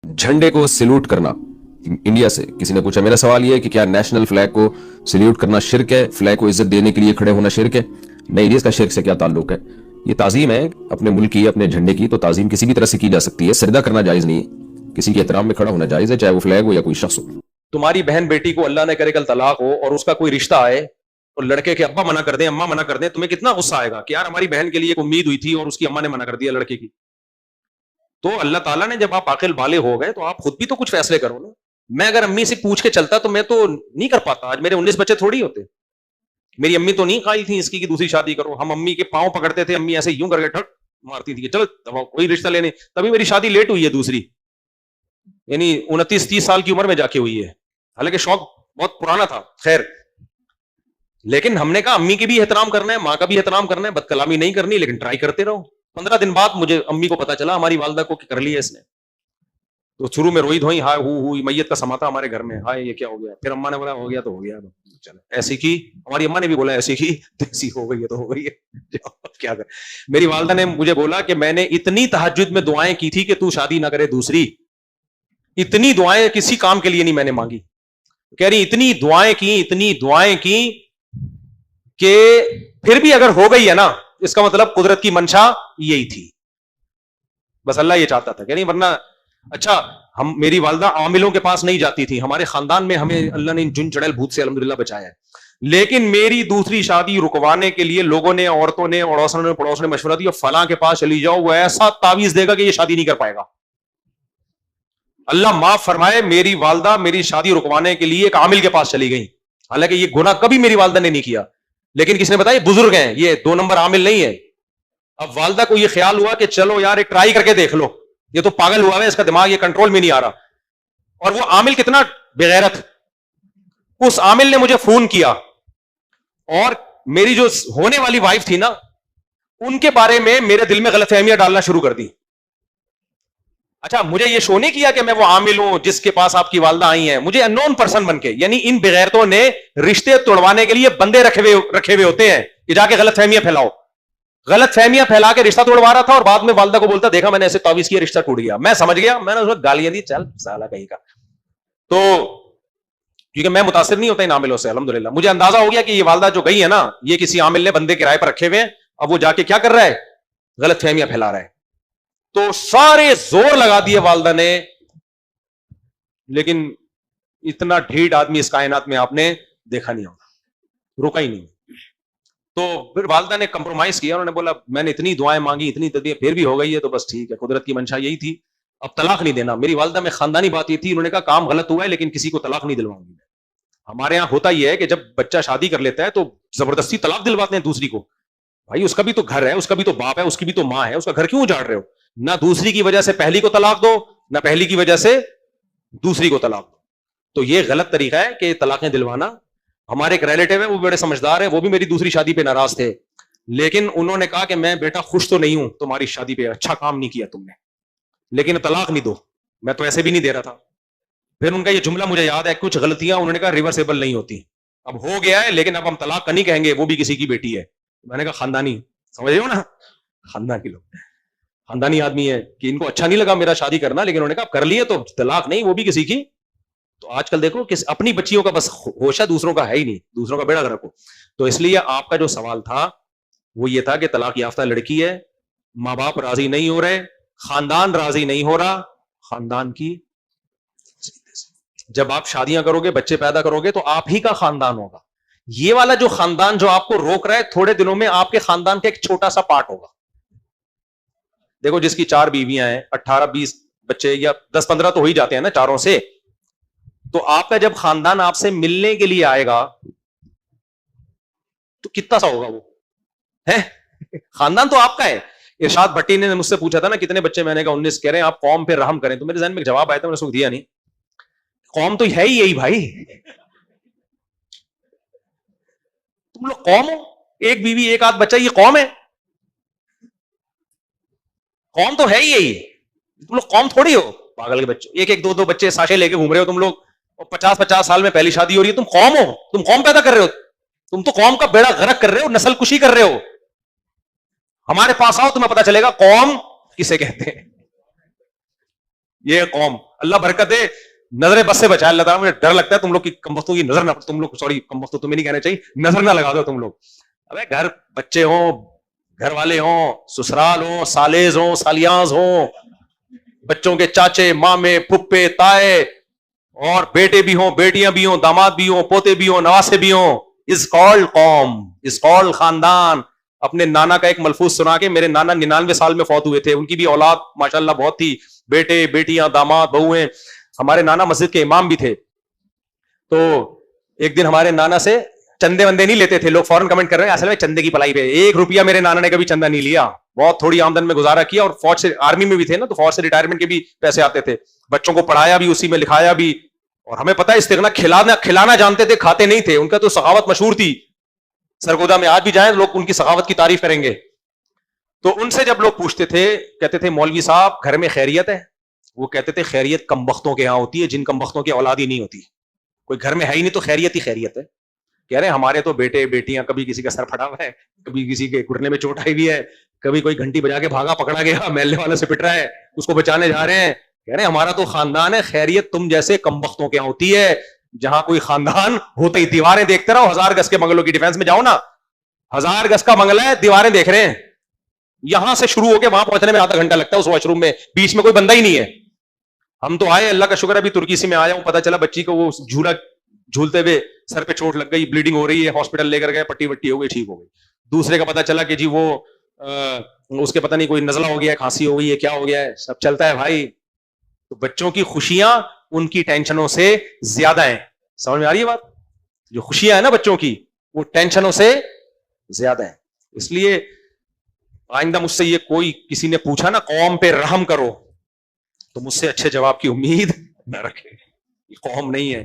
झंडे को सैल्यूट करना इंडिया से, किसी ने पूछा। मेरा सवाल यह है कि क्या नेशनल फ्लैग को सैल्यूट करना शिर्क है, फ्लैग को इज्जत देने के लिए खड़े होना शिर्क है? नहीं, इसका शिर्क से क्या ताल्लुक है? ये ताजीम है अपने मुल्क की, अपने झंडे की, तो ताजीम किसी भी तरह से की जा सकती है, सजदा करना जायज नहीं है, किसी के एहतराम में खड़ा होना जायज है, चाहे वो फ्लैग हो या कोई शख्स हो। तुम्हारी बहन बेटी को अल्लाह ने करे कल तलाक हो और उसका कोई रिश्ता आए और लड़के के अब्बा मना कर दें, अम्मा मना कर दें, तुम्हें कितना गुस्सा आएगा कि यार हमारी बहन के लिए एक उम्मीद हुई थी और उसकी अम्मा ने मना कर दिया लड़के की। तो अल्लाह ताला ने जब आप आकिल बाले हो गए तो आप खुद भी तो कुछ फैसले करो ना। मैं अगर अम्मी से पूछ के चलता तो मैं तो नहीं कर पाता, आज मेरे 19 बच्चे थोड़ी होते। मेरी अम्मी तो नहीं कायल थी इसकी कि दूसरी शादी करो। हम अम्मी के पांव पकड़ते थे, अम्मी ऐसे यूं करके ठक मारती थी कि चलो कोई रिश्ता लेने। तभी मेरी शादी लेट हुई है दूसरी, यानी 29-30 साल की उम्र में जाके हुई है, हालांकि शौक बहुत पुराना था। खैर, लेकिन हमने कहा अम्मी की भी एहतराम करना है, माँ का भी एहतराम करना है, बदकलामी नहीं करनी, लेकिन ट्राई करते रहो। 15 दिन बाद मुझे अम्मी को पता चला हमारी वालदा को कि कर लिया इसने। तो शुरू में रोई धोई, हाय हु मैयत का समा था हमारे घर में, हाय ये क्या हो गया। फिर अम्मा ने बोला हो गया तो हो गया, चलो ऐसी की। हमारी अम्मा ने भी बोला ऐसी की, ऐसी हो गई है तो हो गई है, क्या कर। मेरी वालदा ने मुझे बोला कि मैंने इतनी तहज्जुद में दुआएं की थी कि तू शादी ना करे दूसरी, इतनी दुआएं किसी काम के लिए नहीं मैंने मांगी। कह रही इतनी दुआएं की कि फिर भी अगर हो गई है ना, इसका मतलब कुदरत की मंशा यही थी, बस अल्लाह ये चाहता था। कह रही वरना अच्छा, हम मेरी वालदा आमिलों के पास नहीं जाती थी, हमारे खानदान में हमें अल्लाह ने जुन चढ़ेल भूत से अल्हम्दुलिल्लाह बचाया है। लेकिन मेरी दूसरी शादी रुकवाने के लिए लोगों ने, औरतों ने, अड़ोसनों ने, पड़ोस ने मशवरा दिया, फलां के पास चली जाओ, वो ऐसा तावीज देगा कि ये शादी नहीं कर पाएगा। अल्लाह माफ फरमाए, मेरी वालदा मेरी शादी रुकवाने के लिए एक आमिल के पास चली गई। हालांकि ये गुनाह कभी मेरी वालदा ने नहीं किया, लेकिन किसने बताया बुजुर्ग हैं, ये 2 नंबर आमिल नहीं है। अब वालदा को ये ख्याल हुआ कि चलो यार एक ट्राई करके देख लो, ये तो पागल हुआ है, इसका दिमाग ये कंट्रोल में नहीं आ रहा। और वो आमिल कितना बेगैरत, उस आमिल ने मुझे फोन किया और मेरी जो होने वाली वाइफ थी ना, उनके बारे में मेरे दिल में गलतफहमियां डालना शुरू कर दी। अच्छा, मुझे ये शो नहीं किया कि मैं वो आमिल हूं जिसके पास आपकी वालदा आई हैं, मुझे अननोन पर्सन बन के, यानी इन बेगैरतों ने रिश्ते तोड़वाने के लिए बंदे रखे हुए होते हैं कि जाके गलतफहमियां फैलाओ। गलतफहमियां फैला के रिश्ता तोड़वा रहा था और बाद में वालदा को बोलता देखा मैंने ऐसे तावीज किया, रिश्ता टूट गया। मैं समझ गया, मैंने उसको गालियां दी, चल साला कहीं का। तो क्योंकि मैं मुतासिर नहीं होता इन आमिलों से अल्हम्दुलिल्लाह, मुझे अंदाजा हो गया कि ये वालदा जो गई है ना, ये किसी आमिल ने बंदे किराए पर रखे हुए हैं, अब वो जाके क्या कर रहा है, गलतफहमियां फैला रहा है। तो सारे जोर लगा दिए वालदा ने, लेकिन इतना ढीठ आदमी इस कायनात में आपने देखा नहीं होगा, रुका ही नहीं। तो फिर वालदा ने कंप्रोमाइज किया, उन्होंने बोला मैंने इतनी दुआएं मांगी, इतनी तदबीर, फिर भी हो गई है तो बस ठीक है, कुदरत की मंशा यही थी, अब तलाक नहीं देना। मेरी वालदा में खानदानी बात ये थी, उन्होंने कहा काम गलत हुआ है लेकिन किसी को तलाक नहीं दिलवाऊंगी। हमारे यहाँ होता ही है कि जब बच्चा शादी कर लेता है तो जबरदस्ती तलाक दिलवाते हैं दूसरी को। भाई उसका भी तो घर है, उसका भी तो बाप है, उसकी भी तो माँ है, उसका घर क्यों उजाड़ रहे हो? ना दूसरी की वजह से पहली को तलाक दो, ना पहली की वजह से दूसरी को तलाक दो। तो ये गलत तरीका है कि तलाकें दिलवाना। हमारे एक रिलेटिव है, वो बड़े समझदार है, वो भी मेरी दूसरी शादी पे नाराज थे, लेकिन उन्होंने कहा कि मैं बेटा खुश तो नहीं हूं तुम्हारी शादी पे, अच्छा काम नहीं किया तुमने, लेकिन तलाक नहीं दो। मैं तो ऐसे भी नहीं दे रहा था। फिर उनका ये जुमला मुझे याद है, कुछ गलतियां उन्होंने कहा रिवर्सेबल नहीं होती, अब हो गया है लेकिन अब हम तलाक का नहीं कहेंगे, वो भी किसी की बेटी है। मैंने कहा खानदानी, समझ रहे हो ना, खानदान के लोग, खानदानी आदमी है कि इनको अच्छा नहीं लगा मेरा शादी करना, लेकिन उन्होंने कहा कर लिए तो तलाक नहीं, वो भी किसी की। तो आजकल देखो किस अपनी बच्चियों का बस होश है, दूसरों का है ही नहीं, दूसरों का बेड़ा गर्क हो। तो इसलिए आपका जो सवाल था वो ये था कि तलाक याफ्ता लड़की है, माँ बाप राजी नहीं हो रहे, खानदान राजी नहीं हो रहा, खानदान की जब आप शादियां करोगे, बच्चे पैदा करोगे तो आप ही का खानदान होगा। ये वाला जो खानदान जो आपको रोक रहा है, थोड़े दिनों में आपके खानदान का एक छोटा सा पार्ट होगा। देखो जिसकी 4 बीवियां हैं, 18-20 बच्चे या 10-15 तो हो ही जाते हैं ना चारों से, तो आपका जब खानदान आपसे मिलने के लिए आएगा तो कितना सा होगा वो है? खानदान तो आपका है। इरशाद भट्टी ने मुझसे पूछा था ना कितने बच्चे, मैंने कहा 19। कह रहे हैं आप कौम पे रहम करें, तो मेरे जहन में जवाब आया था, मैंने उसको दिया नहीं। कौम तो है ही यही भाई, तुम लोग कौम हो, एक बीवी एक आध बच्चा, ये कौम है? कौम तो है ही यही, तुम लोग कौम थोड़ी हो पागल के बच्चे, एक एक 2-2 बच्चे साशे लेके घूम रहे हो तुम लोग, और 50-50 साल में पहली शादी हो रही है। तुम कौम हो, तुम कौम पैदा कर रहे हो, तुम तो कौम का बेड़ा गर्क कर रहे हो, नस्ल कुशी कर रहे हो। हमारे पास आओ, तुम्हें पता चलेगा कौम किसे कहते हैं। یہ قوم, اللہ برکت دے, نظر بس سے بچائے اللہ تعالیٰ. مجھے ڈر لگتا ہے تم لوگ کی کمبختوں کی نظر نہ, تم لوگ سوری کمبختوں تمہیں نہیں کہنا چاہیے, نظر نہ لگا دو تم لوگ. ابے گھر بچے ہوں, گھر والے ہوں, سسرال ہوں, سالیز ہوں, سالیاز ہوں, بچوں کے چاچے مامے پھپھے تائے, اور بیٹے بھی ہوں, بیٹیاں بھی ہوں, داماد بھی ہوں, پوتے بھی ہوں, نواسے بھی ہوں, از کالڈ قوم, از کالڈ خاندان. اپنے نانا کا ایک ملفوظ سنا کے, میرے نانا 99 سال میں فوت ہوئے تھے, ان کی بھی اولاد ماشاءاللہ بہت تھی, بیٹے بیٹیاں داماد بہویں. ہمارے نانا مسجد کے امام بھی تھے. تو ایک دن ہمارے نانا سے چندے وندے نہیں لیتے تھے, لوگ فوراً کمنٹ کر رہے ہیں اصل میں چندے کی پلائی پہ. 1 روپیہ میرے نانا نے کبھی چندہ نہیں لیا, بہت تھوڑی آمدن میں گزارا کیا, اور فوج سے آرمی میں بھی تھے نا, تو فوج سے ریٹائرمنٹ کے بھی پیسے آتے تھے. بچوں کو پڑھایا بھی اسی میں, لکھایا بھی. اور ہمیں پتا ہے استغنا کھلانا جانتے تھے, کھاتے نہیں تھے. ان کا تو سخاوت مشہور تھی. سرگودا میں آج بھی جائیں لوگ ان کی سخاوت کی تعریف کریں گے. تو ان سے جب لوگ پوچھتے تھے, کہتے تھے مولوی صاحب گھر میں خیریت ہے؟ وہ کہتے تھے خیریت کم بختوں کے ہاں ہوتی ہے, جن کم بختوں کی اولاد ہی نہیں ہوتی. کوئی گھر میں ہے ہی نہیں تو خیریت ہی خیریت ہے. کہہ رہے ہمارے تو بیٹے بیٹیاں, کبھی کسی کا سر پھٹا ہوا ہے, کبھی کسی کے گھٹنے میں چوٹ آئی ہوئی ہے, کبھی کوئی گھنٹی بجا کے بھاگا پکڑا گیا, محلے والے سے پٹ رہا ہے, اس کو بچانے جا رہے ہیں. کہہ رہے ہمارا تو خاندان ہے, خیریت تم جیسے کم بختوں کے یہاں ہوتی ہے. جہاں کوئی خاندان ہوتا ہی دیواریں دیکھتے رہو, 1000 گز کے بنگلوں کی ڈیفینس میں جاؤ نا, 1000 گز کا بنگلہ ہے, دیواریں دیکھ رہے ہیں, یہاں سے شروع ہو کے وہاں پہنچنے میں آدھا گھنٹہ لگتا ہے اس واش روم میں, بیچ میں کوئی بندہ ہی نہیں ہے. ہم تو آئے, اللہ کا شکر ہے ابھی ترکی سے میں آیا ہوں, پتا چلا بچی کو وہ جھولا جھولتے ہوئے سر پہ چوٹ لگ گئی, بلیڈنگ ہو رہی ہے, ہاسپٹل لے کر گئے, پٹی وٹی ہو گئی, ٹھیک ہو گئی. دوسرے کا پتا چلا کہ جی وہ اس کے پتہ نہیں کوئی نزلہ ہو گیا ہے, کھانسی ہو گئی ہے, کیا ہو گیا ہے, سب چلتا ہے بھائی. تو بچوں کی خوشیاں ان کی ٹینشنوں سے زیادہ ہیں. سمجھ میں آ رہی ہے بات؟ جو خوشیاں ہیں نا بچوں کی, وہ ٹینشنوں سے زیادہ ہیں. اس لیے آئندہ مجھ سے یہ کوئی کسی نے پوچھا نا قوم پہ رحم کرو, تو مجھ سے اچھے جواب کی امید نہ رکھے. یہ قوم نہیں ہے,